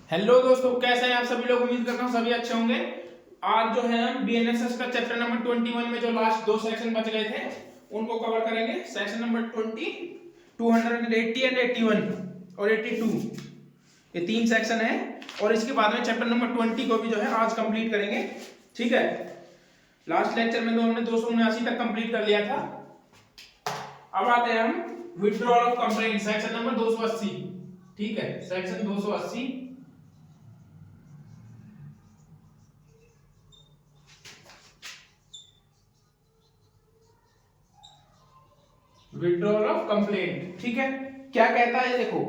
Hello दोस्तों, कैसे हैं आप सभी लोग। उम्मीद करता हूँ सभी अच्छे होंगे। आज जो है हम बीएनएसएस का चैप्टर नंबर 21 में जो लास्ट दो सेक्शन बच गए थे उनको कवर करेंगे। सेक्शन नंबर 20, 280 एंड 81 और 82, ये तीन सेक्शन है। और इसके बाद में चैप्टर नंबर 20 को भी जो है आज कंप्लीट करेंगे। ठीक है, लास्ट लेक्चर में तो हमने 279 तक कंप्लीट कर लिया था। अब आते हैं हम withdrawal of complaint, section number 280। ठीक है, सेक्शन 280 विड्रॉल ऑफ कंप्लेंट। ठीक है, क्या कहता है देखो,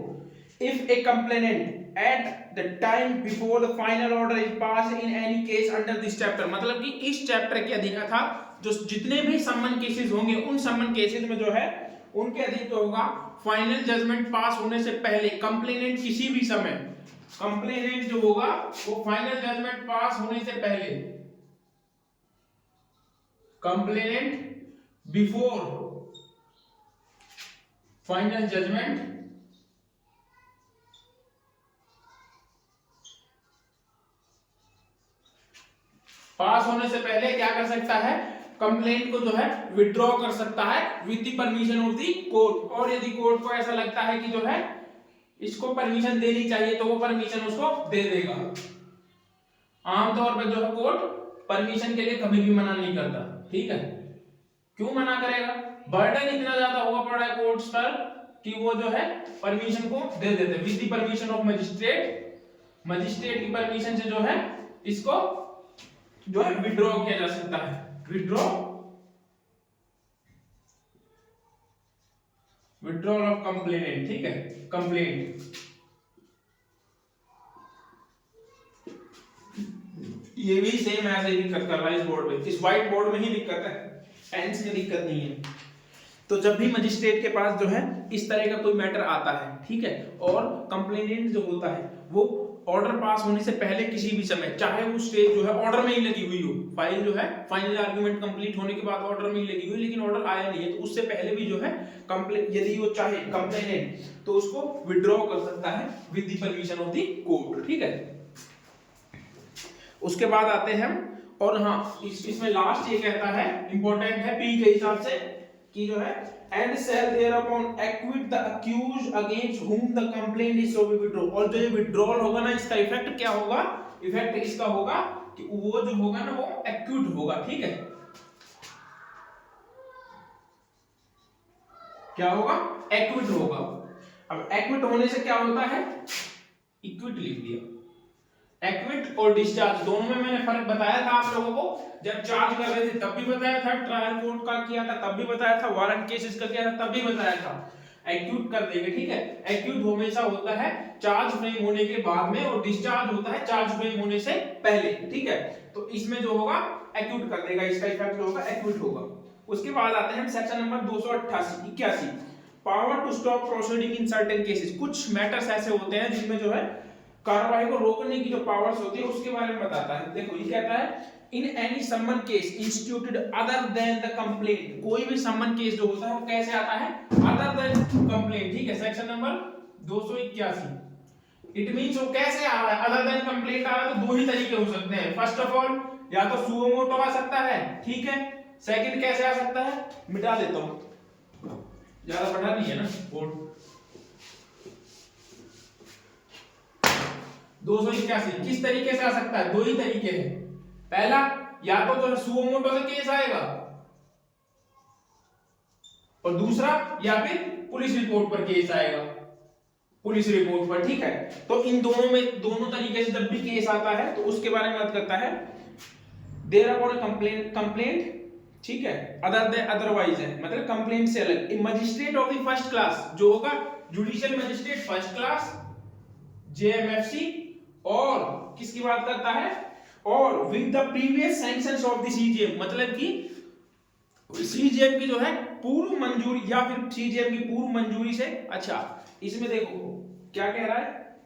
if A complainant at the time before the final order is pass in any case under this chapter, मतलब कि इस चैप्टर के अधीन था जो जितने भी सम्मन केसेस होंगे उन सम्मन केसेस में जो है उनके अधीन जो होगा फाइनल जजमेंट पास होने से पहले कंप्लेनेंट किसी भी समय, कंप्लेनेंट जो होगा वो फाइनल जजमेंट पास होने से पहले, कंप्लेनेंट बिफोर फाइनल जजमेंट पास होने से पहले क्या कर सकता है, कंप्लेंट को जो है विड्रॉ कर सकता है with the permission of the court. और यदि कोर्ट को ऐसा लगता है कि जो है इसको परमिशन देनी चाहिए तो वो परमिशन उसको दे देगा। आमतौर पर जो है कोर्ट परमिशन के लिए कभी भी मना नहीं करता। ठीक है, क्यों मना करेगा, बर्डन इतना ज्यादा होगा पड़ा है कोर्ट्स पर कि वो जो है परमिशन को दे देते with the permission of magistrate. Magistrate की परमिशन से जो है इसको जो है विड्रॉ किया जा सकता है। Withdrawal of complainant. ठीक है, कंप्लेंट ये भी सेम ऐसे ही दिक्कत कर रहा है इस बोर्ड पे, इस व्हाइट बोर्ड में ही दिक्कत है, पेंस में दिक्कत नहीं है। तो जब भी मजिस्ट्रेट के पास जो है इस तरह का कोई मैटर आता है, ठीक है, और कंप्लेनेंट जो होता है वो ऑर्डर पास होने से पहले किसी भी समय, चाहे वो स्टेज जो है ऑर्डर में ही लगी हुई हो, फाइल जो है फाइनल आर्गुमेंट कंप्लीट होने के बाद ऑर्डर में ही लगी हुई, लेकिन ऑर्डर आया नहीं है, तो उससे पहले भी जो है कंप्लेन यदि वो चाहे कंप्लेनेंट तो उसको विड्रॉ कर सकता है with the permission of the court. ठीक है, उसके बाद आते हैं हम, और हाँ इसमें लास्ट ये कहता है, इंपॉर्टेंट है पी के हिसाब से, कि जो है and shall thereupon acquit the accused against whom the complaint is so withdrawn। और जो ये withdrawal होगा ना, इसका इफेक्ट क्या होगा, इफेक्ट इसका होगा कि वो जो होगा ना वो एक्यूट होगा। ठीक है, क्या होगा, एक्विट होगा। अब एक्विट होने से क्या होता है, इक्विट लिख दिया। एक्विट और डिस्चार्ज दोनों में मैंने फर्क बताया था आप लोगों को, जब चार्ज कर रहे थे तब भी बताया था, ट्रायल कोर्ट का किया था तब भी बताया था, वारंट केसेस का किया था तब भी बताया था। एक्यूट कर देंगे। ठीक है, एक्यूट हमेशा होता है चार्ज फ्रेम होने के बाद में, और डिस्चार्ज होता है चार्ज फ्रेम होने से पहले। ठीक है, तो इसमें जो होगा एक्यूट कर देगा, इसका इफेक्ट जो होगा एक्यूट होगा। उसके बाद आते हैं section number 288 power to stop proceeding in certain cases. कुछ मैटर्स ऐसे होते हैं जिनमें जो है कार्रवाई को रोकने की जो पावर्स होती है उसके बारे में बताता है। देखो ये कहता है, इन एनी सम्मन case instituted other than the complaint, कोई भी सम्मन केस जो होता है वो कैसे आता है, अदर देन कंप्लेंट। ठीक है, सेक्शन नंबर 281। इट मींस वो कैसे आ रहा है, अदर देन कंप्लेंट आ रहा है तो दो ही तरीके हो सकते हैं। फर्स्ट ऑफ ऑल या तो सुओ मोटो आ सकता है, ठीक है। सेकंड कैसे आ सकता है, मिटा देता हूं, ज्यादा पढ़ा नहीं है ना बोर्ड। 281 किस तरीके से आ सकता है, दो ही तरीके हैं। पहला, या तो जो है सुओ मोटो से केस आएगा, और दूसरा या फिर पुलिस रिपोर्ट पर केस आएगा, पुलिस रिपोर्ट पर। ठीक है, तो इन दोनों में, दोनों तरीके से जब भी केस आता है तो उसके बारे में बात करता है। देयर अपॉन कंप्लेंट, ठीक है, अदर देन अदरवाइज है, मतलब कंप्लेंट से अलग। Magistrate of the first class जो होगा, judicial magistrate first class JMFC, और किसकी बात करता है, और with the previous sanctions of the CGM, मतलब कि सीजीएम की जो है पूर्व मंजूरी, या फिर सीजीएम की पूर्व मंजूरी से। अच्छा, इसमें देखो क्या कह रहा है,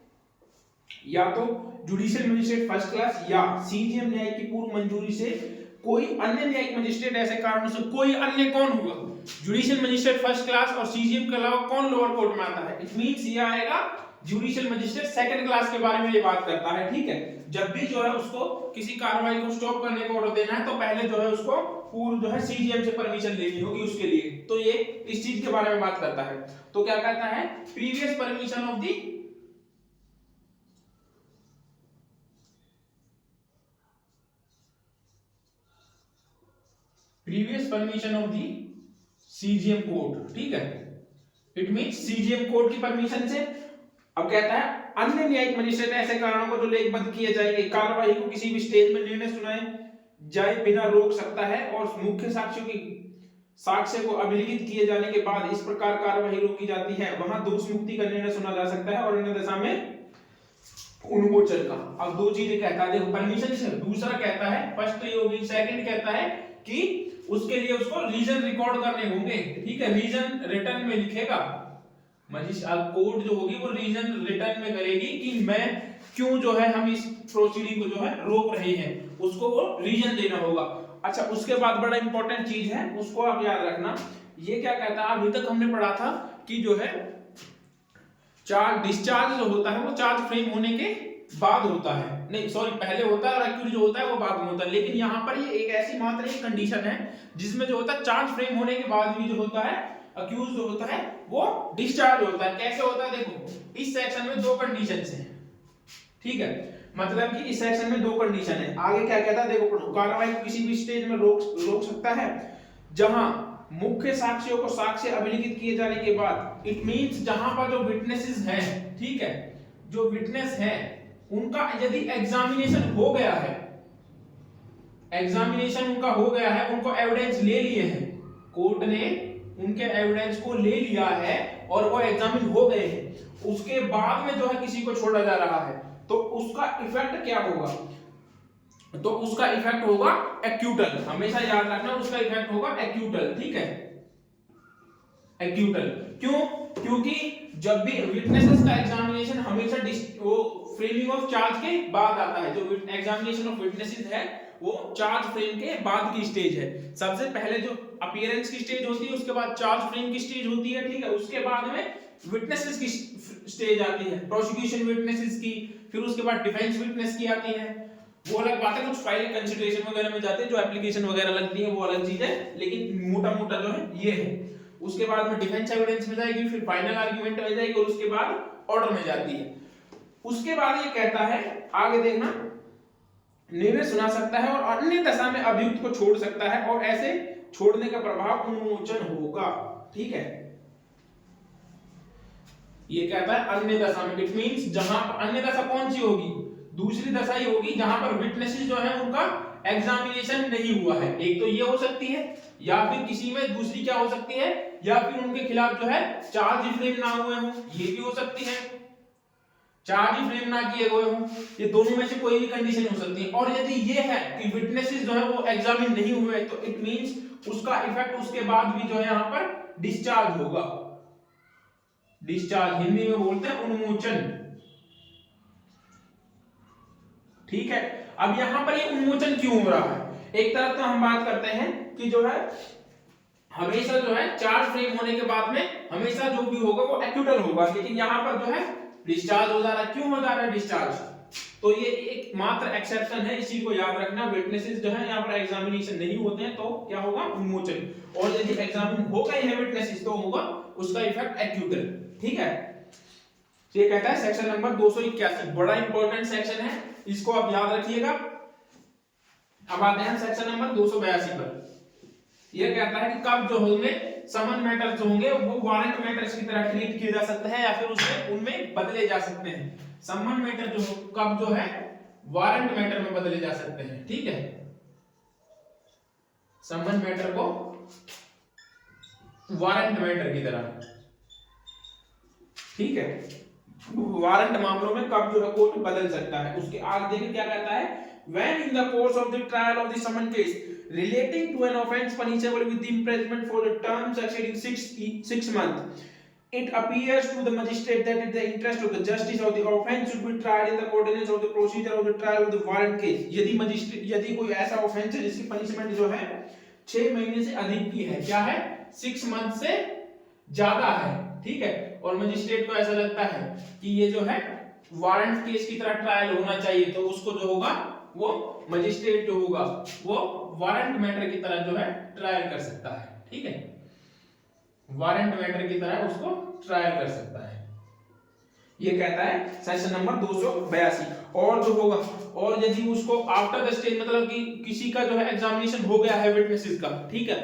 या तो जुडिशियल मजिस्ट्रेट फर्स्ट क्लास या सीजीएम न्यायिक की पूर्व मंजूरी से कोई अन्य न्यायिक मजिस्ट्रेट, ऐसे कारणों से कोई अन्य कौन हुआ, जुडिशियल मजिस्ट्रेट फर्स्ट क्लास और सीजीएम के अलावा कौन लोअर कोर्ट में आता है। इट मींस ये आएगा जुडिशियल मजिस्ट्रेट सेकंड क्लास के बारे में ये बात करता है, ठीक है। जब भी जो है उसको किसी कार्रवाई को स्टॉप करने का ऑर्डर देना है तो पहले जो है उसको पूर्व जो है सीजीएम से परमिशन लेनी होगी उसके लिए, तो ये इस चीज के बारे में बात करता है। तो क्या कहता है, previous permission of the CGM court, ठीक है। इट मींस सीजीएम कोर्ट की परमिशन से। अब कहता है अन्य न्यायिक मजिस्ट्रेट ऐसे कारणों को जो लेखबद्ध किए जाएंगे कार्यवाही को किसी भी स्टेज में निर्णय सुनाए जाए बिना रोक सकता है और मुख्य साक्ष्यों की साक्ष्य को अभिलिखित किए जाने के बाद इस प्रकार कार्यवाही रोकी जाती है, वहां दोष मुक्ति का निर्णय सुना जा सकता है और अन्य दशा में उन्मोचन का। अब दो चीजें कहता है, देखो परमिशन से। दूसरा कहता है, फर्स्ट ये होगी, सेकंड कहता है कि उसके लिए उसको रीजन रिकॉर्ड करने होंगे, ठीक है। रीजन रिटर्न में लिखेगा, मजिस्ट्रेट कोर्ट जो होगी वो रीजन रिटर्न में करेगी कि मैं क्यों जो है हम इस प्रोसीडिंग को जो है रोक रहे हैं, उसको वो रीजन देना होगा। अच्छा, उसके बाद बड़ा इंपॉर्टेंट चीज है, उसको आप याद रखना। ये क्या कहता है, अभी तक हमने पढ़ा था कि जो है चार्ज डिस्चार्ज जो होता है वो चार्ज फ्रेम होने के बाद होता है, नहीं सॉरी पहले होता है, और एक्यूज जो होता है वो बाद में होता है। लेकिन यहाँ पर ये एक ऐसी मात्र एक कंडीशन है जिसमें जो होता है चार्ज फ्रेम होने के बाद भी जो होता है अक्यूज जो होता है वो डिस्चार्ज होता है। कैसे होता है, देखो इस सेक्शन में दो कंडीशंस हैं, ठीक है। मतलब कि इस सेक्शन में दो कंडीशन है। आगे क्या कहता है, देखो कार्रवाई को किसी भी स्टेज में रोक सकता है जहां मुख्य साक्ष्यों को साक्ष्य अभिलिखित किए जाने के बाद, इट मींस जहां पर जो विटनेसेस हैं, ठीक है, जो विटनेस हैं उनका यदि एग्जामिनेशन हो गया है, एग्जामिनेशन उनका हो गया है, उनको एविडेंस ले लिए हैं, कोर्ट ने उनके एविडेंस को ले लिया है और वो एग्जामिन हो गए हैं, उसके बाद में जो है किसी को छोड़ा जा रहा है, तो उसका इफेक्ट क्या होगा, तो उसका इफेक्ट होगा एक्यूटल। हमेशा याद रखना उसका इफेक्ट होगा एक्यूटल, ठीक है, एक्यूटल। क्यों, क्योंकि जब भी विटनेसेस का एग्जामिनेशन हमेशा वो फ्रेमिंग ऑफ चार्ज के बाद आता है। जो एग्जामिनेशन ऑफ विटनेसेस है वो चार्ज फ्रेम के बाद की स्टेज है। सबसे पहले जो अपीयरेंस की स्टेज होती है, उसके बाद चार्ज फ्रेम की स्टेज होती है, ठीक है। उसके बाद में विटनेसेस की स्टेज आती है, प्रोसिक्यूशन विटनेसेस की, फिर उसके बाद डिफेंस विटनेस की आती है। वो अलग बात है, कुछ फाइल कंसिडरेशन वगैरह में जाते हैं, जो एप्लीकेशन वगैरह लगती है वो अलग चीज है, लेकिन मोटा मोटा जो है ये है। उसके बाद में डिफेंस एविडेंस में जाएगी, फिर फाइनल आर्गुमेंट में जाएगी और उसके बाद ऑर्डर में जाती है। उसके बाद ये कहता है, आगे देखना, निर्णय सुना सकता है और अन्य दशा में अभियुक्त को छोड़ सकता है और ऐसे छोड़ने का प्रभाव उन्मोचन होगा, ठीक है। ये कहता है अन्य दशा में, इट मींस जहां अन्य दशा कौन सी होगी, दूसरी दशा ही होगी जहां पर विटनेसेस जो है उनका एग्जामिनेशन नहीं हुआ है। एक तो ये हो सकती है, या फिर किसी में दूसरी क्या हो सकती है, या फिर उनके खिलाफ जो है चार्ज फ्रेम ना हुए हों, ये भी हो सकती है, चार्ज फ्रेम ना किए हुए हों, ये दोनों में से कोई भी कंडीशन हो सकती है। और यदि ये है कि विटनेसेस जो है वो एग्जामिन नहीं हुए, तो इट मींस उसका इफेक्ट उसके बाद भी जो है यहां पर डिस्चार्ज होगा। डिस्चार्ज हिंदी में बोलते हैं उन्मोचन, ठीक है। अब यहां पर ये उन्मोचन क्यों हो रहा है, एक तरफ तो हम बात करते हैं कि जो है हमेशा जो है चार्ज फ्रेम होने के बाद में हमेशा जो भी होगा वो एक्यूटल होगा, लेकिन यहां पर जो है डिस्चार्ज हो जा रहा है। क्यों हो जा रहा है डिस्चार्ज, तो ये एक मात्र एक्सेप्शन है, इस चीज को याद रखना। विटनेसेस जो है यहां पर एग्जामिनेशन नहीं होते हैं तो क्या होगा, उन्मोचन। और यदि एग्जामिन हो गए हैं विटनेसेस तो होगा उसका इफेक्ट एक्यूटल, ठीक है। ये कहता है सेक्शन नंबर 281, बड़ा इंपॉर्टेंट सेक्शन है, इसको आप याद रखिएगा। अब आते हैं सेक्शन नंबर 282 पर। यह कहता है कि कब जो होंगे समन मैटर्स जो होंगे वो वारंट मैटर्स की तरह ट्रीट किए जा सकते हैं या फिर उसमें उनमें बदले जा सकते हैं। समन मैटर जो कब जो है वारंट मैटर में बदले जा सकते हैं, ठीक है। समन मैटर को वारंट मैटर की तरह, ठीक है। वारंट मामलों में कब जो है कोर्ट बदल सकता है। उसके आगे देखिए क्या कहता है, when in the course of the trial of the summon case relating to an offence punishable with the imprisonment for the term exceeding 6 months, it appears to the magistrate that in the interest of the justice of the offence should be tried in the coordinates of the procedure of the trial of the warrant case। यदि कोई ऐसा offence है जिसकी punishment जो है 6 महीने से अधिक की है, क्या है 6 मंथ से ज्यादा है, ठीक है, और मजिस्ट्रेट को ऐसा लगता है कि ये जो है वारंट केस की तरह ट्रायल होना चाहिए, तो उसको जो होगा वो मजिस्ट्रेट जो होगा वो वारंट मैटर की तरह जो है ट्रायल कर सकता है। ठीक है, वारंट मैटर की तरह उसको ट्रायल कर सकता है, ये कहता है सेक्शन नंबर 282। और जो होगा, और यदि उसको आफ्टर द स्टेज, मतलब कि किसी का जो है एग्जामिनेशन हो गया है विटनेसेस का, ठीक है,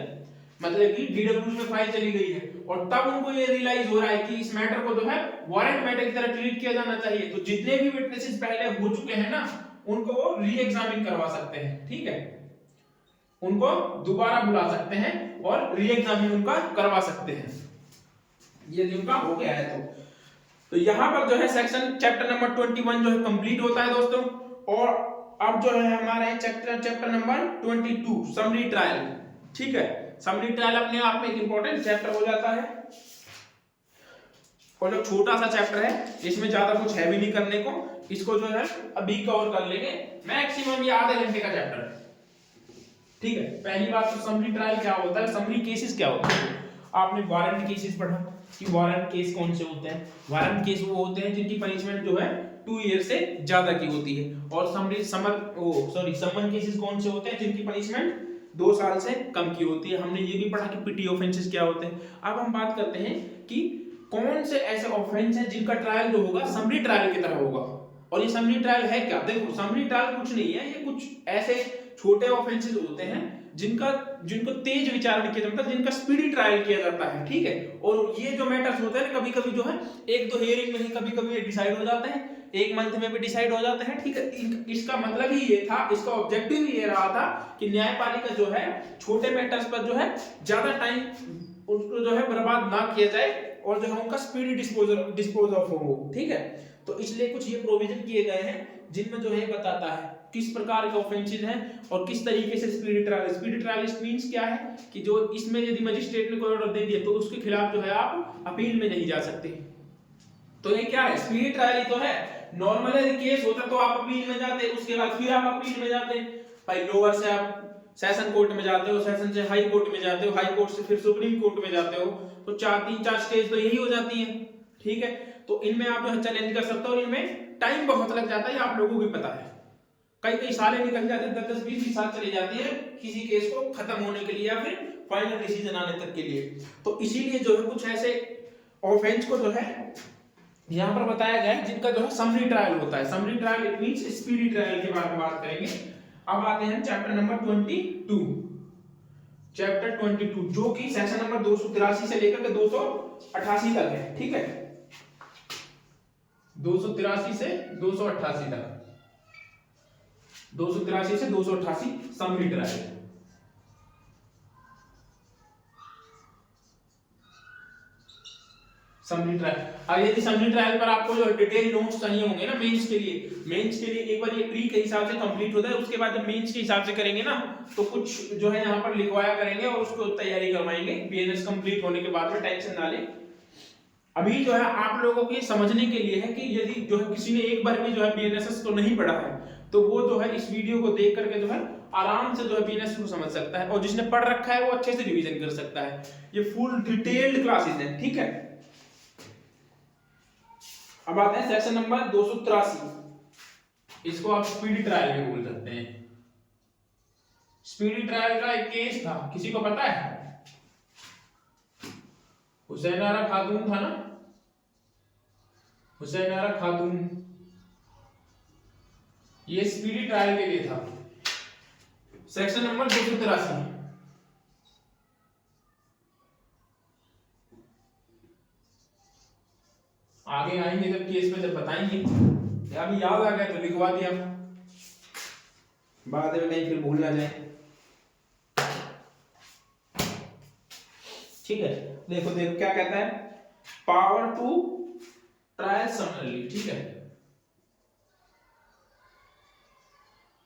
मतलब कि डीडब्ल्यू में फाइल चली गई है और तब उनको ये रियलाइज हो रहा है कि इस मैटर को जो है वारंट मैटर की तरह ट्रीट किया जाना चाहिए, तो जितने भी विटनेसेस पहले हो चुके हैं ना उनको वो री एग्जामिन करवा सकते हैं। ठीक है, उनको दोबारा बुला सकते हैं और री एग्जामिन उनका करवा सकते हैं, यदि उनका हो गया है तो यहां पर जो है सेक्शन चैप्टर नंबर 21 जो है कंप्लीट होता है दोस्तों। और अब जो है हमारे चैप्टर नंबर 22 समरी ट्रायल। ठीक है, समरी ट्रायल अपने आप में एक इंपॉर्टेंट चैप्टर हो जाता है और जो छोटा सा चैप्टर है इसमें ज्यादा कुछ है भी नहीं करने को, इसको जो है अभी कवर कर लेंगे, मैक्सिमम ये आधे घंटे का चैप्टर है। ठीक है, पहली बात तो समरी ट्रायल क्या होता है, समरी केसेस क्या होते हैं। आपने वारंट केसेस पढ़ा कि वारंट केस कौन से होते हैं। वारंट केस वो होते हैं जिनकी पनिशमेंट जो है 2 ईयर से ज्यादा की होती है, और समन केसेस कौन से होते हैं जिनकी पनिशमेंट 2 साल से कम की होती है। हमने ये भी पढ़ा कि पिटी ऑफेंसेस क्या होते हैं। अब हम बात करते हैं कि कौन से ऐसे ऑफेंस हैं जिनका ट्रायल जो होगा समरी ट्रायल की तरह होगा। और ये समरी ट्रायल है क्या, देखो समरी ट्रायल कुछ नहीं है, ये कुछ ऐसे छोटे ऑफेंसेस होते हैं जिनको तेज विचारण किया जाता है, जिनका स्पीडी ट्रायल किया जाता है। ठीक है, और ये जो मैटर्स होते हैं कभी कभी जो है एक दो हियरिंग में ही कभी कभी डिसाइड हो जाते हैं, 1 मंथ में भी डिसाइड हो जाते हैं। ठीक है, इसका मतलब ही ये था, इसका ऑब्जेक्टिव ही ये रहा था कि न्यायपालिका जो है छोटे मैटर्स पर जो है ज्यादा टाइम उसको जो है बर्बाद ना किया जाए और जो है उनका स्पीडी डिस्पोज ऑफ हो। ठीक है, तो इसलिए कुछ ये प्रोविजन किए गए हैं जिनमें जो है बताता है किस प्रकार के ऑफेंसेस हैं और किस तरीके से स्पीडी ट्रायल मींस क्या है कि जो इसमें यदि मजिस्ट्रेट ने कोई ऑर्डर दे दिया तो उसके खिलाफ जो है आप अपील में नहीं जा सकते। तो ये क्या है, स्पीडी ट्रायल ही तो है। नॉर्मल केस होता तो आप अपील में जाते, उसके बाद फिर आप अपील में जाते, भाई लोअर से आप सेशन कोर्ट में जाते हो, सेशन से हाई कोर्ट में जाते हो, हाई कोर्ट से फिर सुप्रीम कोर्ट में जाते हो, तो 3-4 स्टेज तो यही हो जाती है। ठीक है, तो इनमें आप जो है चैलेंज कर सकते हो और इनमें टाइम बहुत लग जाता है, ये आप लोगों को भी पता है, कई सालें निकल जाते हैं, 10-20 साल चले जाती है किसी केस को खत्म होने के लिए या फिर फाइनल डिसीजन आने तक के लिए। तो इसीलिए जो है कुछ ऐसे ऑफेंस को जो है यहाँ पर बताया गया है जिनका जो है समरी ट्रायल होता है। Summary trial it means speedy trial के बारे में बात करेंगे। अब आते हैं चैप्टर नंबर 22, चैप्टर 22 जो कि सेक्शन नंबर 283 से लेकर के 288 तक है। ठीक है, 283 से 288 तक, 283 से 288 समरी ट्रायल। समरी ट्रायल, अब यदि समरी ट्रायल पर आपको जो डिटेल नोट्स चाहिए होंगे ना मेंस के लिए एक बार ये प्री के हिसाब से कंप्लीट होता है, उसके बाद जब मेंस के हिसाब से करेंगे ना तो कुछ जो है यहाँ पर लिखवाया करेंगे और उसको तैयारी करवाएंगे बीएनएस कंप्लीट होने के बाद में, टेंशन ना लें। अभी जो है आप लोगों के समझने के लिए है कि यदि जो है किसी ने एक बार भी जो है बीएनएस को नहीं पढ़ा है तो वो जो है इस वीडियो को देख करके जो है आराम से जो है बीएनएस को समझ सकता है, और जिसने पढ़ रखा है वो अच्छे से रिवीजन कर सकता है। ये फुल डिटेल्ड क्लासेस हैं। ठीक है, अब आते हैं सेक्शन नंबर 283, इसको आप स्पीडी ट्रायल भी बोल सकते हैं। स्पीडी ट्रायल का एक केस था, किसी को पता है? हुसैन आरा खातून था ना, हुसैन आरा खातून, ये स्पीडी ट्रायल के लिए था। सेक्शन नंबर 283, आगे आएंगे जब केस में जब बताएंगे, अभी याद आ गया तो लिखवा दिया, बाद में कहीं फिर भूल ना जाए। ठीक है, देखो क्या कहता है, पावर टू ट्रायल समरली। ठीक है,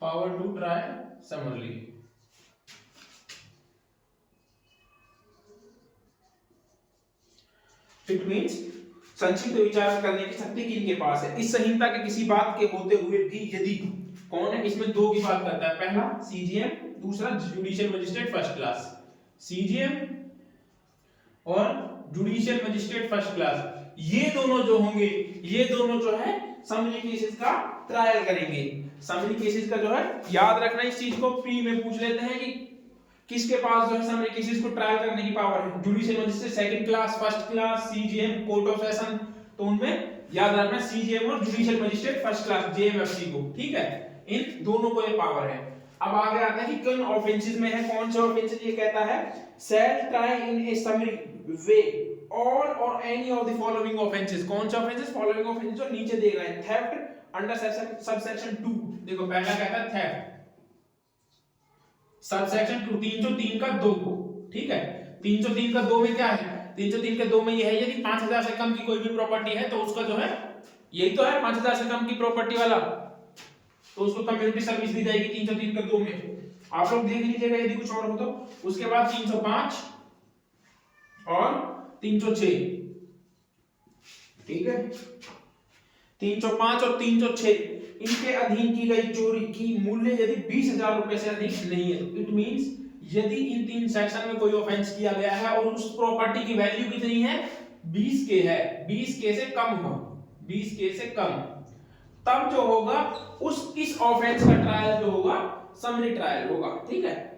power to trial summarily, it means संक्षिप्त विचार करने की शक्ति किनके पास है। इस संहिता के किसी बात के होते हुए भी यदि, कौन है इसमें, 2 की बात करता है, पहला सीजीएम, दूसरा judicial magistrate first class. CGM और जुडिशियल मजिस्ट्रेट फर्स्ट क्लास ये दोनों जो होंगे, ये दोनों जो है समरी केसेस का ट्रायल करेंगे। समरी केसेस का जो है याद रखना, इस चीज को प्री में पूछ लेते हैं कि किसके पास जो है समरी केसेस को ट्रायल करने की पावर है। Judicial magistrate second class, first class, CGM, court of session, तो उनमें याद रखना सीजीएम और judicial magistrate first class JMFC को, ठीक है, इन दोनों को ये पावर है। अब आगे आते हैं कि किन ऑफेंसेस में है, कौन से ऑफेंसेस, ये कहता है shall try in a summary way all or any of the following offences. कौन से ऑफेंसेस, फॉलोइंग ऑफेंसेस जो नीचे दिए गए हैं। थेफ्ट अंडर सबसेक्शन 2, देखो पहला कहता है थेफ्ट सबसेक्शन 2 303 का 2, ठीक है। 303 का 2 में क्या है, 303 के 2 में ये है यदि 5000 से कम की कोई भी प्रॉपर्टी है तो उसका जो है, यही तो है 5000 से कम की प्रॉपर्टी वाला, तो उसको कम्युनिटी सर्विस दी जाएगी 303 के 2 में। आप लोग देख लीजिएगा यदि कुछ और हो तो। उसके बाद 305 और 306, ठीक है, 305 और 306 इनके अधीन की गई चोरी की मूल्य यदि 20,000 रुपए से अधिक नहीं है, तो इट मींस यदि इन तीन सेक्शन में कोई ऑफेंस किया गया है और उस प्रॉपर्टी की वैल्यू कितनी है, 20 के है, 20 के से कम हो, 20 के से कम, तब जो होगा उस इस ऑफेंस का ट्रायल जो होगा समरी ट्रायल होगा, ठीक है।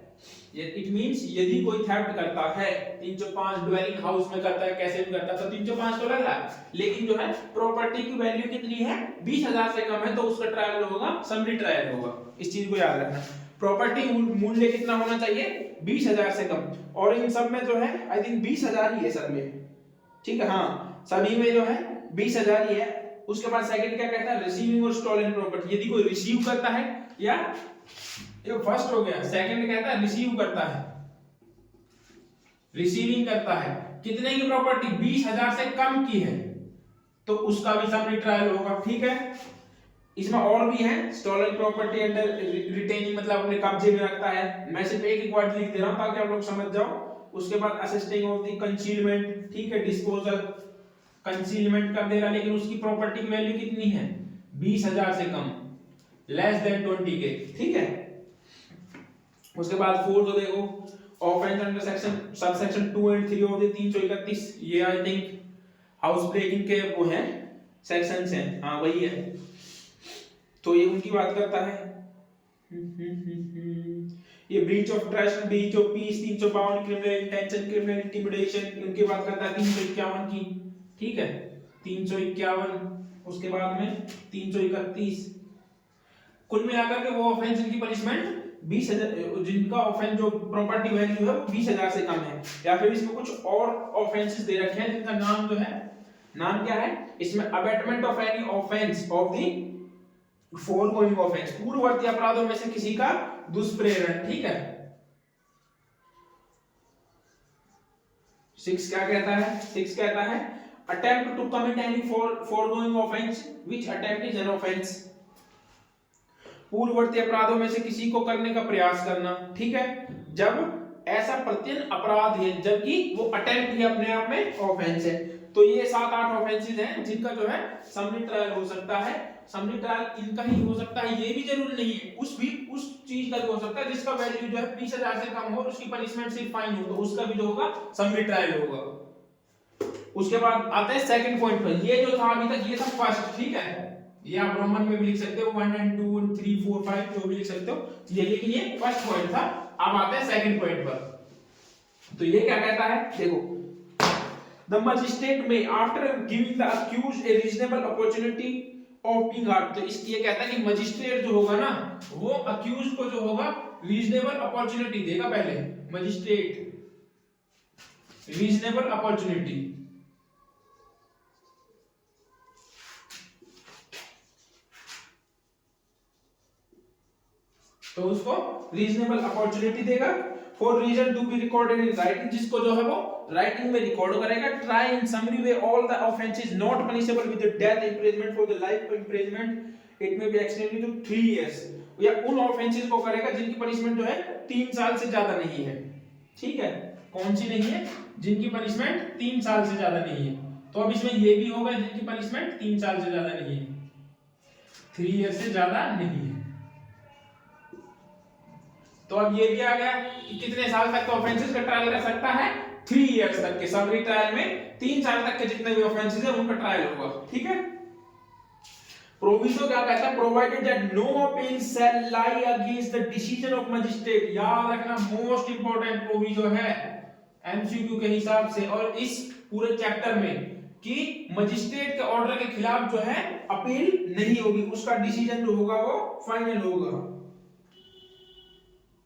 ये इट मींस यदि कोई थेफ्ट करता है 305 ड्वेलिंग हाउस में करता है, कैसे भी करता है, तो 305 तो लग रहा है, लेकिन जो है प्रॉपर्टी की वैल्यू कितनी है 20,000 से कम है, तो उसका ट्रायल होगा समरी ट्रायल होगा। इस चीज को याद रखना, प्रॉपर्टी मूल्य कितना होना चाहिए 20,000 से कम, और इन सब में जो है आई थिंक 20,000 ही है सब में, ठीक है, हाँ सभी में जो है 20,000 ही है। उसके बाद सेकंड क्या कहता है, रिसीविंग और स्टॉलन प्रॉपर्टी, यदि कोई रिसीव करता है, या ये फर्स्ट हो गया, सेकंड कहता है रिसीव करता है, रिसीविंग करता है कितने की प्रॉपर्टी 20,000 से कम की है, तो उसका भी समरी ट्रायल होगा, ठीक है। इसमें और भी है, स्टॉलन प्रॉपर्टी अंडर रिटेनिंग मतलब अपने कब्जे में रखता है, मैं सिर्फ एक वर्ड लिख दे रहा हूं ताकि आप लोग समझ जाओ। उसके बाद असिस्टिंग ऑफ द कंसीलमेंट, ठीक है, डिस्पोजल, कंसीलमेंट कर देगा लेकिन उसकी प्रॉपर्टी की वैल्यू कितनी है 20,000 से कम, लेस देन 20 के, ठीक है। उसके बाद फोर्थ तो देखो offence under section subsection 2 and 3 of the 331, ये आई थिंक हाउस ब्रेकिंग के वो हैं सेक्शंस हैं, हाँ वही है, तो ये उनकी बात करता है। ये breach of trust, breach of peace 352, criminal intention, criminal intimidation उनकी बात करता है 351 की, ठीक है, 351, उसके बाद में 331। कुल मिलाकर के वो ऑफेंस इनकी पनिशमेंट 20,000, जिनका ऑफेंस जो प्रॉपर्टी वैल्यू है वो 20,000 से कम है, या फिर इसमें कुछ और ऑफेंसेस दे रखे हैं जिनका नाम जो है, नाम क्या है इसमें, abetment of any offence of the foregoing offence, पूर्ववर्ती अपराधों में से किसी का दुष्प्रेरण, ठीक है। 6 क्या कहता है, 6 कहता है attempt to commit any foregoing offense which attempt is an offense, पूर्ववर्ती अपराधों में से किसी को करने का प्रयास करना, ठीक है, जब ऐसा प्रत्यन अपराध है जबकि वो अटेम्प्ट ही अपने आप में ऑफेंस है। तो ये 7-8 ऑफेंसेस हैं जिनका जो है समरी ट्रायल हो सकता है। समरी ट्रायल इनका ही हो सकता है, ये भी जरूरी नहीं है, उस चीज का भी हो सकता है जिसका वैल्यू जो है 20,000 से कम हो और उसकी पनिशमेंट सिर्फ फाइन हो, तो उसका भी जो होगा समरी ट्रायल होगा। उसके बाद आते हैं सेकंड पॉइंट पर, ये जो था अभी तक ये था फर्स्ट, ठीक है, ये आप रोमन में भी लिख सकते हो 1 and 2 and 3 4 5 जो भी लिख सकते हो, ये लेकिन ये फर्स्ट पॉइंट था। अब आते हैं सेकंड पॉइंट पर, तो ये क्या कहता है, देखो द मजिस्ट्रेट में after giving the accused A reasonable opportunity of being heard, तो इसकी ये कहता है कि मजिस्ट्रेट जो होगा ना वो अक्यूज्ड को जो होगा रीजनेबल अपॉर्चुनिटी देगा, पहले मजिस्ट्रेट रीजनेबल अपॉर्चुनिटी, तो उसको रीजनेबल अपॉर्चुनिटी देगा for reason to be recorded in writing, जिसको जो है वो राइटिंग में रिकॉर्ड करेगा। Try in summary way all the offences not punishable with death imprisonment for the life imprisonment, it may be extended to 3 years, या उन offences को करेगा जिनकी पनिशमेंट जो है 3 साल से ज्यादा नहीं है, ठीक है, कौन सी नहीं है, जिनकी पनिशमेंट 3 साल से ज्यादा नहीं है, तो अब इसमें ये भी होगा जिनकी पनिशमेंट 3 साल से ज्यादा नहीं है, 3 ईयर से ज्यादा नहीं है। तो अब ये भी आ गया कि कितने साल तक ऑफेंसेस का ट्रायल कर सकता है, 3 इयर्स तक के। समरी ट्रायल में 3 साल तक के जितने भी ऑफेंसेस है उनका ट्रायल होगा, ठीक है। प्रोविजो क्या कहता है, provided that no appeal shall lie against the decision of magistrate. याद रखना मोस्ट इंपॉर्टेंट प्रोविजो है एमसीक्यू के हिसाब से और इस पूरे चैप्टर में कि मजिस्ट्रेट के ऑर्डर के खिलाफ जो है अपील नहीं होगी, उसका डिसीजन जो होगा वो फाइनल होगा।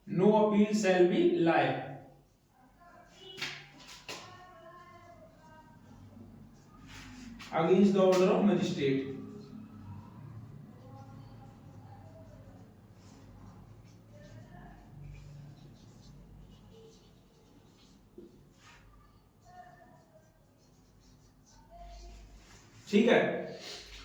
No appeal shall be lie. Against the order of magistrate. ठीक है,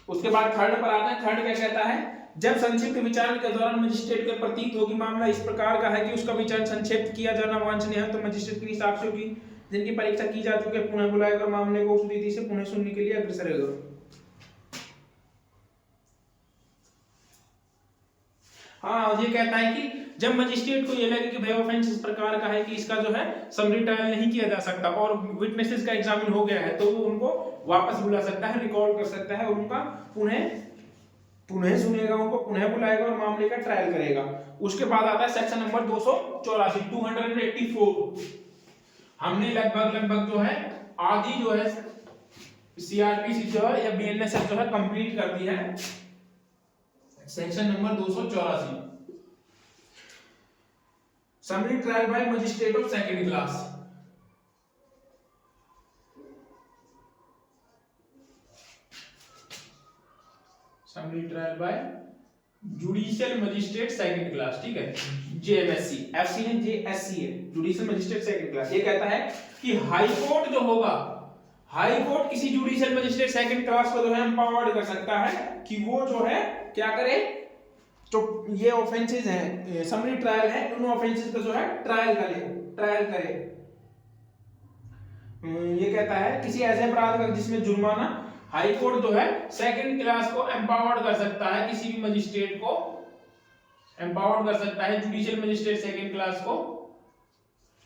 उसके बाद थर्ड पर आते हैं। थर्ड क्या कहता है, जब संक्षिप्त विचारण के दौरान मजिस्ट्रेट के प्रतीत हो कि मामला इस प्रकार का है कि उसका विचारण संक्षिप्त किया जाना वांछनीय है तो मजिस्ट्रेट के साक्ष्यों की जिनकी परीक्षा की जा चुकी है पुनः बुलाएगा, मामले को उस रीति से पुनः सुनने के लिए अग्रसर होगा। हाँ, ये कहता है कि जब मजिस्ट्रेट को ये लगे कि भाई ऑफेंस इस प्रकार का है कि इसका जो है समरी ट्रायल नहीं किया जा सकता और विटनेसेस का एग्जामिन हो गया है तो वो उनको वापस बुला सकता है, रिकॉर्ड कर सकता है और उनका पुनः सुनेगा, उनको पुनः बुलाएगा और मामले का ट्रायल करेगा। उसके बाद आता है सेक्शन नंबर 284 284। हमने लगभग जो है आधी जो है सीआरपीसी जो है या बीएनएसएफ जो है कंप्लीट कर दी है। Section number 284 summary trial by magistrate of second class. Summary trial by judicial magistrate second class, ठीक है, जेएमएससी। एफसी है, जेएससी है, जुडिशियल मजिस्ट्रेट सेकंड क्लास। ये कहता है कि हाई कोर्ट जो होगा, हाई कोर्ट किसी जुडिशियल मजिस्ट्रेट सेकंड क्लास को जो है एम्पावर्ड कर सकता है कि वो जो है क्या करे, तो ये ऑफेंसेस हैं, समरी ट्रायल है, उन ऑफेंसेस का जो है ट्रायल करे। ये कहता है किसी ऐसे अपराध का जिसमें जुर्माना, हाई कोर्ट जो है सेकंड क्लास को एम्पावर्ड कर सकता है, किसी भी मजिस्ट्रेट को एम्पावर्ड कर सकता है जुडिशियल मजिस्ट्रेट सेकंड क्लास को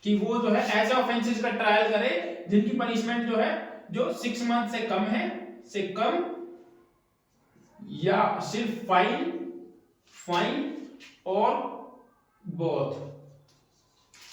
कि वो जो है ऐसे ऑफेंसेस का ट्रायल करे जिनकी पनिशमेंट जो है जो 6 मंथ से कम है, से कम या सिर्फ फाइन और बोथ,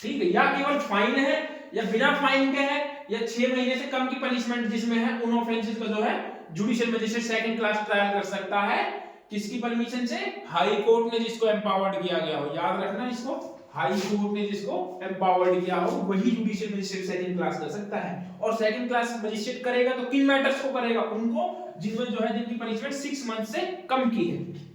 ठीक है, या केवल फाइन है या बिना फाइन के है या 6 महीने से कम की पनिशमेंट जिसमें है, उन ऑफेंसेस को जो है judicial magistrate second class trial कर सकता है। किसकी परमिशन से, हाई कोर्ट ने जिसको एम्पावर्ड किया गया हो। याद रखना इसको, हाई कोर्ट ने जिसको एम्पावर्ड किया हो वही जुडिशियल मजिस्ट्रेट सेकंड क्लास कर सकता है। और सेकंड क्लास मजिस्ट्रेट करेगा तो किन मैटर्स को करेगा, उनको जिनमें जो है जिनकी पनिशमेंट 6 मंथ से कम की है।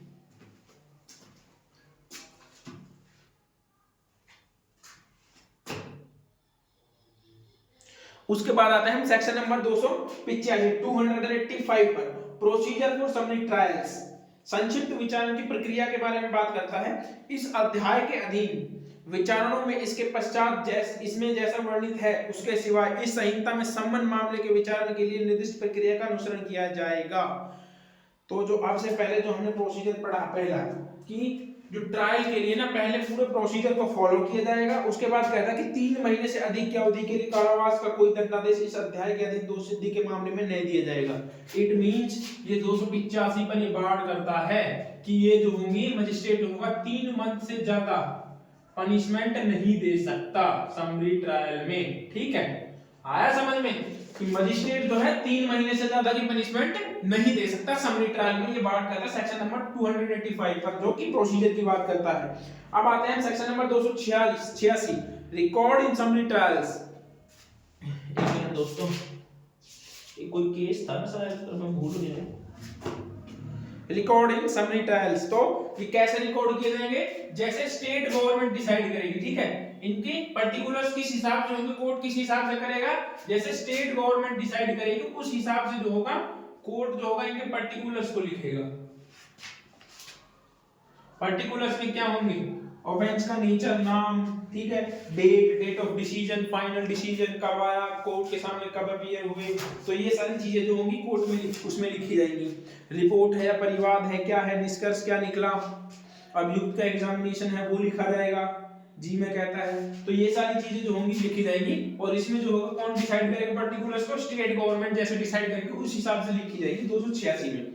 उसके बाद आते हैं हम सेक्शन नंबर 285 पर, प्रोसीजर फॉर समरी ट्रायल्स। संक्षिप्त विचारण की प्रक्रिया के बारे में बात करता है। इस अध्याय के अधीन विचारणों में इसके पश्चात इसमें जैसा वर्णित है उसके सिवाय इस संहिता में संबंध मामले के विचारण के लिए निर्दिष्ट प्रक्रिया का अनुसरण किया जाएगा। तो जो आपसे पहले जो हमने प्रोसीजर पढ़ा, पहला कि जो ट्रायल के लिए ना पहले पूरे प्रोसीजर को फॉलो किया जाएगा। उसके बाद कहता है कि 3 महीने से अधिक की अवधि के लिए कारावास का कोई दंडादेश इस अध्याय के अधीन दोषसिद्धि के मामले में नहीं दिया जाएगा। इट मींस ये 285 पर ये बात करता है कि ये जो होंगी मजिस्ट्रेट होगा 3 मंथ से ज्यादा पनिशमेंट नहीं दे सकता समरी ट्रायल में, ठीक है। आया समझ में कि मजिस्ट्रेट जो है 3 महीने से ज्यादा की पनिशमेंट नहीं दे सकता समरी ट्रायल में। ये बात करता है सेक्शन नंबर 285 पर जो कि प्रोसीजर की बात करता है। अब आते हैं section number 286 record in summary trials. एक मिनट दोस्तों, ये कोई केस था ना शायद, पर मैं भूल गया। रिकॉर्डिंग समरी ट्रायल्स, तो ये कैसे रिकॉर्ड किए जाएंगे, जैसे स्टेट गवर्नमेंट डिसाइड करेगी, ठीक है। इनके पर्टिकुलर्स किस हिसाब से होंगे, कोर्ट किस हिसाब से करेगा, जैसे स्टेट गवर्नमेंट डिसाइड करेगी उस हिसाब से जो होगा कोर्ट जो होगा इनके पर्टिकुलर्स को लिखेगा। पर्टिकुलर्स में क्या होंगे, ऑफेंस का नेचर, नाम, ठीक है, date of decision, final decision कब आया, कोर्ट के सामने कब अपीयर हुए, तो ये सारी चीजें जो होंगी कोर्ट में उसमें लिखी जाएंगी। रिपोर्ट है या परिवाद है, क्या है, निष्कर्ष क्या निकला, अभियुक्त का एग्जामिनेशन है वो लिखा जाएगा, जी में कहता है। तो ये सारी चीजें जो होंगी लिखी जाएगी और इसमें जो होगा कौन डिसाइड करेगा पर्टिकुलर्स को, स्टेट गवर्नमेंट जैसे डिसाइड करेगी उस हिसाब से लिखी जाएगी 286 में।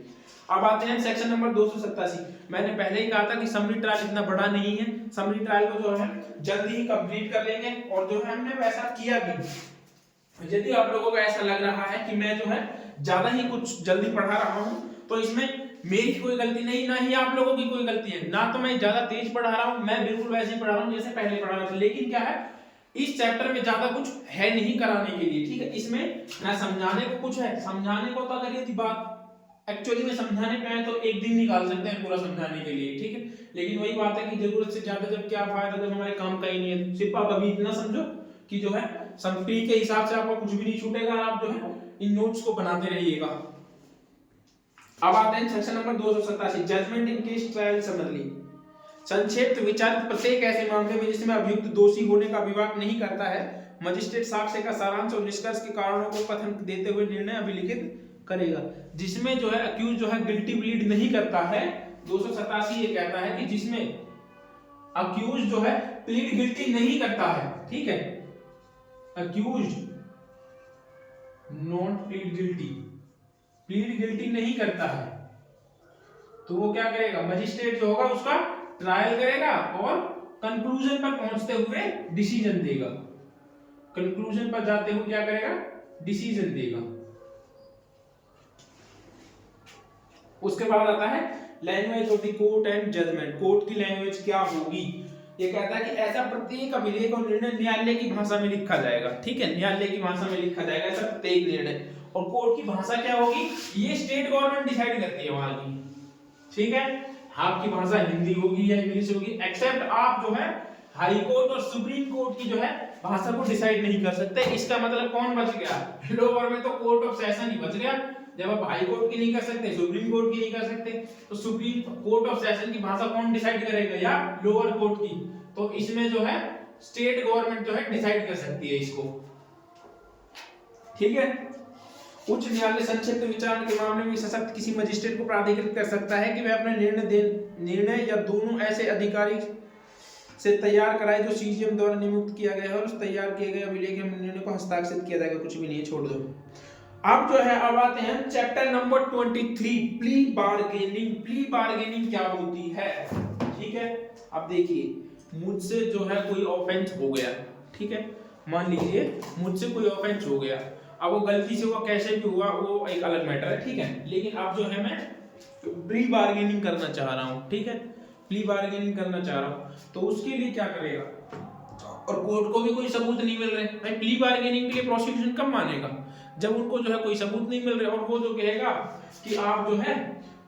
अब आते हैं सेक्शन नंबर 287। मैंने पहले ही कहा था कि समरी ट्रायल इतना बड़ा नहीं है, समरी ट्रायल को जो है जल्दी ही कंप्लीट कर लेंगे और जो है हमने वैसा किया भी। यदि आप लोगों को ऐसा लग रहा है कि मैं जो है ज्यादा ही कुछ जल्दी पढ़ा रहा हूं तो इसमें मेरी कोई गलती नहीं, ना ही आप लोगों की कोई गलती है, ना तो मैं ज्यादा तेज पढ़ा रहा हूं, मैं बिल्कुल वैसे ही पढ़ा रहा हूं जैसे पहले पढ़ा रहा था। लेकिन क्या है, इस चैप्टर में ज्यादा कुछ है नहीं कराने के लिए, ठीक है। इसमें ना समझाने को कुछ है, समझाने को तो अगर यदि बात एक्चुअली में समझाने पे है तो एक दिन निकाल सकते हैं पूरा समझाने के लिए, ठीक है। लेकिन वही बात है कि जरूरत से ज्यादा जब क्या फायदा जब हमारे काम का ही नहीं है। सिर्फ आप अभी इतना समझो कि जो है समरी के हिसाब से आपको कुछ भी नहीं छूटेगा, आप जो है इन नोट्स को बनाते रहिएगा। अब आते हैं section number 287 judgment in case trial summary. संक्षिप्त विचार प्रत्येक ऐसे मामले में जिसमें अभियुक्त दोषी होने का विवाद नहीं करता है, मजिस्ट्रेट साक्ष्य का सारांश और निष्कर्ष के कारणों को कथन देते हुए निर्णय अभिलिखित करेगा। जिसमें जो है अक्यूज जो है गिल्टी प्लीड नहीं करता है, 287 ये कहता है कि जिसमें अक्यूज जो है प्लीड गिल्टी नहीं करता है, ठीक है, accused not plead guilty, plead guilty नहीं करता है तो वो क्या करेगा, मजिस्ट्रेट जो होगा उसका ट्रायल करेगा और कंक्लूजन पर पहुंचते हुए डिसीजन देगा। कंक्लूजन पर जाते हुए क्या करेगा, डिसीजन देगा। उसके बाद आता है language of the court and judgment. Court की लैंग्वेज क्या होगी, ये कहता है कि ऐसा प्रत्येक अभिलेख और निर्णय न्यायालय की भाषा में लिखा जाएगा, ठीक है, न्यायालय की भाषा में लिखा जाएगा ऐसा प्रत्येक निर्णय। और कोर्ट की भाषा क्या होगी, ये स्टेट गवर्नमेंट डिसाइड करती है वहां की, ठीक है। आपकी भाषा हिंदी होगी या इंग्लिश होगी, एक्सेप्ट आप जो है हाई कोर्ट और सुप्रीम कोर्ट की जो है भाषा को डिसाइड नहीं कर सकते। इसका मतलब कौन बच गया, लोअर में तो कोर्ट ऑफ सेशन ही बच गया। जब आप हाई कोर्ट की नहीं कर सकते, सुप्रीम कोर्ट की नहीं कर सकते, तो सुप्रीम कोर्ट ऑफ सेशन की भाषा कौन डिसाइड करेगा, या लोअर कोर्ट की। तो इसमें जो है स्टेट गवर्नमेंट जो है डिसाइड कर सकती है इसको, ठीक है। उच्च न्यायालय संक्षिप्त विचारण के मामले में सशक्त किसी मजिस्ट्रेट को प्राधिकृत कर सकता है कि वह अपने निर्णय या दोनों ऐसे अधिकारी से तैयार कराए जो सीजीएम द्वारा नियुक्त किया गया है और उस तैयार किए गए अभिलेख में निर्णय को हस्ताक्षरित किया जाएगा। कुछ भी नहीं है, छोड़ दो। अब जो है अब आते हैं chapter number 23 plea bargaining. Plea bargaining क्या होती है, ठीक है। अब देखिए मुझसे जो है कोई ऑफेंस हो गया, ठीक है, मान लीजिए मुझसे कोई ऑफेंस हो गया, अब वो गलती से हुआ कैसे भी हुआ वो एक अलग मैटर है, ठीक है। लेकिन अब जो है मैं प्री बार्गेनिंग करना चाह रहा हूँ, ठीक है, प्री बार्गेनिंग करना चाह रहा हूँ, तो उसके लिए क्या करेगा, और कोर्ट को भी कोई सबूत नहीं मिल रहे भाई, प्री बार्गेनिंग के लिए प्रोसिक्यूशन कब मानेगा, जब उनको जो है कोई सबूत नहीं मिल रहे। और वो जो कहेगा कि आप जो है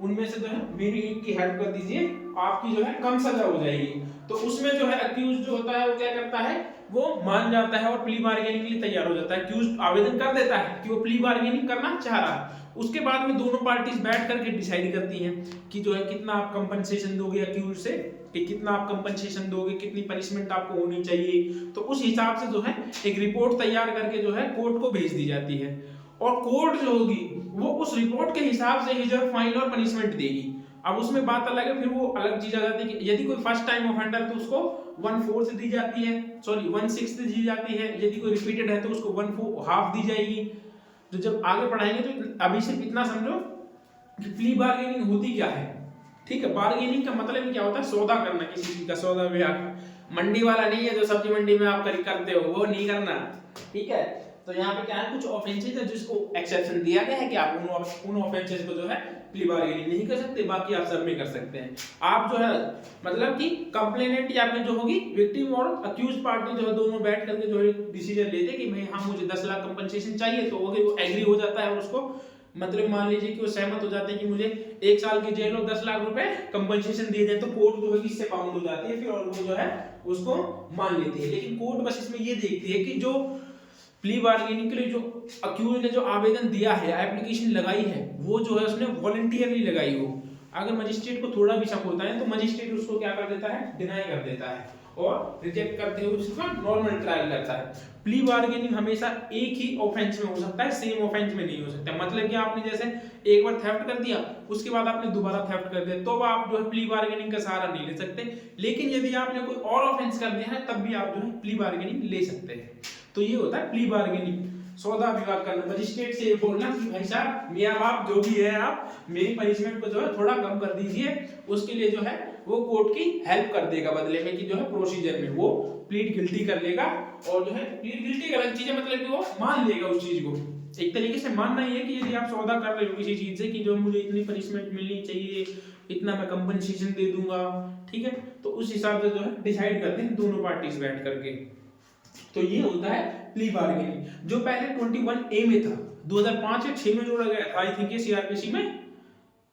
उनमें से जो है मेरी एक की हेल्प कर दीजिए, आपकी जो है कम सजा हो जाएगी, तो उसमें जो है अक्यूज जो होता है वो क्या करता है, वो मान जाता है और प्ली बार्गेनिंग के लिए तैयार हो जाता है। अक्यूज आवेदन कर देता है कि वो प्ली बार्गेनिंग करना चाह रहा है। उसके बाद में दोनों पार्टीज बैठ करके डिसाइड करती हैं कि जो है कितना आप कंपनसेशन दोगे अक्यूज से, कि कितना आप कंपनसेशन दोगे, कितनी पनिशमेंट आपको होनी चाहिए। तो उस हिसाब से जो है एक रिपोर्ट तैयार करके जो है कोर्ट को भेज दी जाती है, और कोर्ट जो होगी वो उस रिपोर्ट के हिसाब से ही जो फाइन और पनिशमेंट देगी। अब उसमें बात अलग है, फिर वो अलग चीज आ जाती है कि यदि कोई फर्स्ट टाइम ऑफेंडर तो उसको 1/4 दी जाती है, सॉरी 1/6 दी जाती है, यदि कोई रिपीटेड है तो उसको 1/2 दी जाएगी। तो जब आगे पढ़ाएंगे तो अभी सिर्फ इतना समझो कि प्ली बार्गेनिंग होती क्या है, ठीक है। बार्गेनिंग का मतलब क्या होता है, सौदा करना, किसी चीज का सौदा ब्याह। मंडी वाला नहीं है जो सब्जी मंडी में आप करते हो, वो नहीं करना, ठीक है। तो यहाँ पे क्या है, कुछ ऑफेंसेस है जिसको एक्सेप्शन दिया गया है कि आप उन ऑफेंसेस को जो है प्ली बार्गेनिंग नहीं कर सकते, बाकी आप सब में कर सकते हैं। आप जो है मतलब कि कंप्लेनेंट या फिर जो होगी विक्टिम और अक्यूज पार्टी जो है दोनों बैठ करके जो है डिसीजन लेते कि भाई हाँ मुझे 10 लाख कंपनसेशन चाहिए, तो वो एग्री हो जाता है और उसको मतलब मान लीजिए कि वो सहमत हो जाते हैं कि मुझे 1 साल की जेल और 10 लाख रुपए कंपनसेशन दिए जाए, तो कोर्ट जो है इससे बाउंड हो जाती है फिर, और वो जो है उसको मान लेती है। लेकिन कोर्ट बस इसमें ये देखती है कि जो प्ली बार्गेनिंग के लिए जो अक्यूज ने जो आवेदन दिया है, एप्लीकेशन लगाई है, वो जो है उसने वॉलंटियरली लगाई हो। अगर मजिस्ट्रेट को थोड़ा भी शक होता है तो मजिस्ट्रेट उसको क्या कर देता है, डिनाई कर देता है। और रिजेक्ट करते हुए उसका नॉर्मल ट्रायल करता है। प्ली बार्गेनिंग हमेशा एक ही ऑफेंस में हो सकता है, सेम ऑफेंस में नहीं हो सकता। मतलब कि आपने जैसे एक बार थेफ्ट कर दिया, उसके बाद आपने दोबारा थेफ्ट कर दिया, तो आप जो है प्ली बार्गेनिंग का सहारा नहीं ले सकते। लेकिन यदि आपने कोई और ऑफेंस कर दिया है, तब भी आप जो है प्ली बार्गेनिंग ले सकते हैं। तो ये होता है प्ली बार्गेनिंग। सौदा विवाद करना, मजिस्ट्रेट से ये बोलना कि भाई साहब मियां बाप जो भी है, आप मेरी पनिशमेंट को जो है थोड़ा कम कर दीजिए, उसके लिए जो है वो कोर्ट की हेल्प कर देगा बदले में, कि जो है प्रोसीजर में वो प्लीड गिल्टी कर लेगा। और जो है प्लीड गिल्टी का अलग चीज है, मतलब कि वो मान लेगा उस चीज को। एक तरीके से मानना ही है कि यदि आप सौदा कर रहे हो किसी चीज से कि जो मुझे इतनी पनिशमेंट मिलनी चाहिए, इतना मैं कंपनसेशन दे दूंगा, ठीक है, तो उस हिसाब से जो है डिसाइड करते हैं दोनों पार्टीज बैठ करके। तो ये होता है प्ली बार्गेनिंग, जो पहले 21A में था, 2005 या 6 में जोड़ा गया था, आई थिंक ये सीआरपीसी में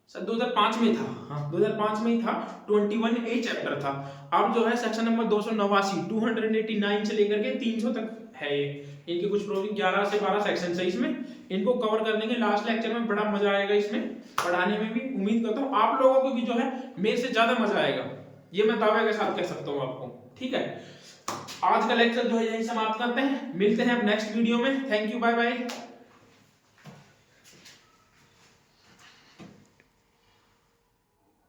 सर 2005 में था, हाँ 2005 में ही था, 21A चैप्टर था। अब जो है सेक्शन नंबर 289 से लेकर के 300 तक है ये। इनके कुछ प्रोविजन 11 से 12 सेक्शन है इसमें, इनको कवर कर लेंगे लास्ट लेक्चर में। बड़ा मजा आएगा इसमें पढ़ाने में भी, उम्मीद करता हूँ आप लोगों को भी जो है मेरे से ज्यादा मजा आएगा, ये मैं दावे के साथ कह सकता हूँ आपको। ठीक है, आज का लेक्चर जो है यही समाप्त करते हैं, मिलते हैं अब नेक्स्ट वीडियो में। Thank you, bye bye.